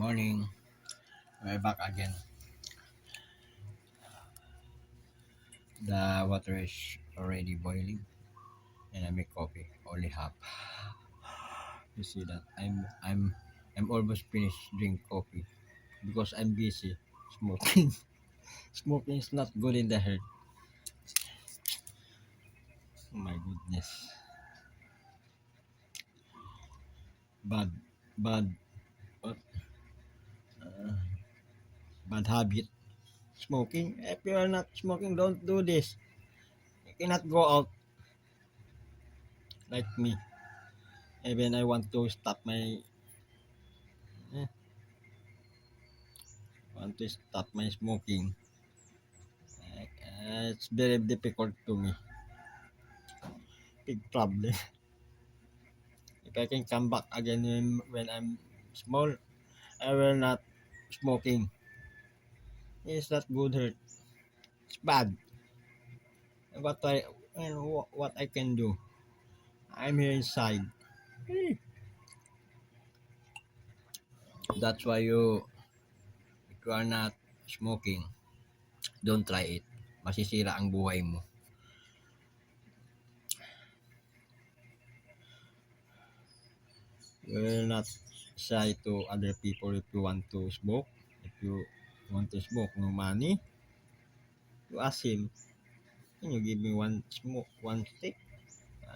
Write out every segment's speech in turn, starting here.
morning. We're back again. The water is already boiling, and I make coffee. Only half. You see that? I'm almost finished drink coffee because I'm busy smoking. Smoking is not good in the health. Oh my goodness. Bad, bad, what? Uh, bad habit. Smoking. If you are not smoking, don't do this. You cannot go out like me. Even I want to stop my eh, want to stop my smoking. It's very difficult to me. Big problem. If I can come back again when I'm small, I will not smoking. It's not good health. It's bad. What what I can do? I'm here inside. Eh, That's why if you are not smoking, don't try it. Masisira ang buhay mo. You will not say to other people if you want to smoke. If you want to smoke, no money, you ask him, can you give me one stick?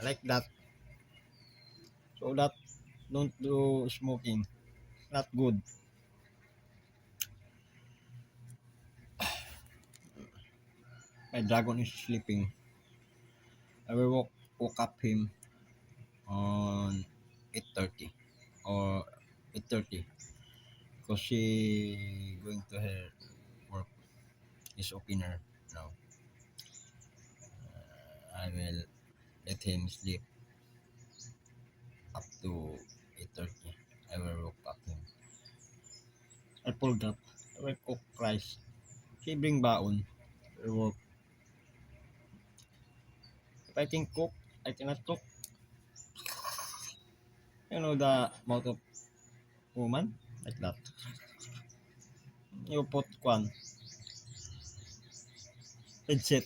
Like that. So that don't do smoking. Not good. My dragon is sleeping. I will woke up him on 8:30 or 8:30 because she going to her work. Is opener now. I will let him sleep up to 8:30. I will woke up him. I pulled up. I will cook rice. She bring baon. I work. If I can cook, I cannot cook. You know the mouth of woman like that. You put kwan headset.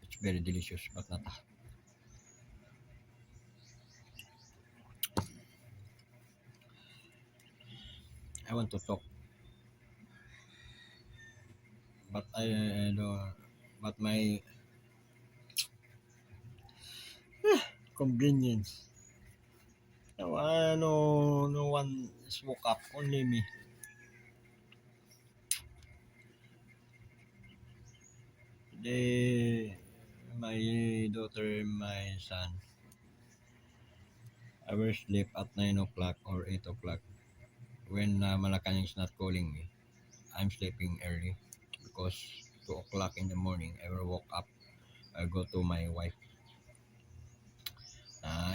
It's very delicious, but not. I want to talk, but I don't. But my convenience. No one is woke up. Only me. They, my daughter, my son. I will sleep at 9 o'clock or 8 o'clock. When Malacanang is not calling me, I'm sleeping early because 2 o'clock in the morning I will wake up. I go to my wife.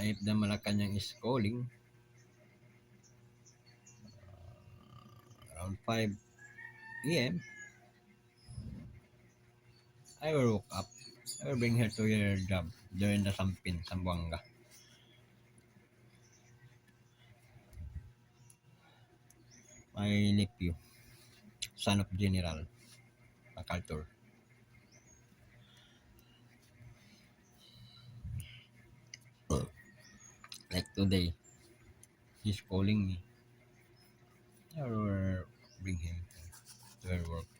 If the Malacanang is calling around 5 a.m., I will wake up. I will bring her to her job there in the Sampin, Sambuanga. My nephew, son of General MacArthur. Like today, he's calling me. I will bring him to her work,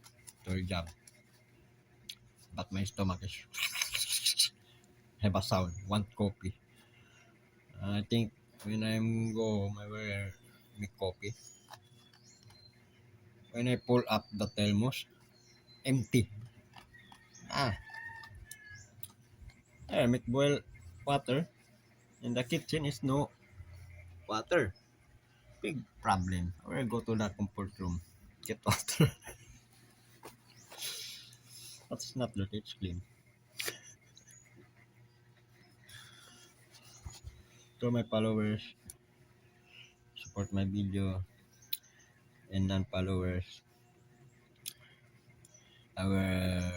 to her job. But my stomach is have a sound, want coffee. I think when I'm go home, I will make coffee. When I pull up the thermos, empty. Ah, I make boil water. In the kitchen is no water. Big problem. I will go to the comfort room, get water. That's not dirty, it's clean. To my followers, support my video, and non-followers, I will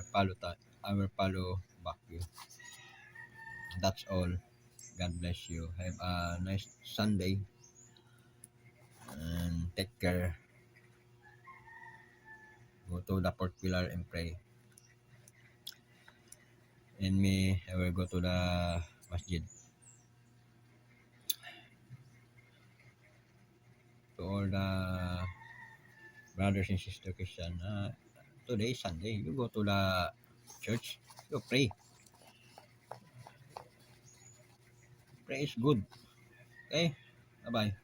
follow back you. That's all. God bless you. Have a nice Sunday and take care. Go to the fourth pillar and pray. And me, I will go to the masjid. To all the brothers and sisters Christian, today is Sunday. You go to the church. You pray. Pray is good. Okay? Bye-bye.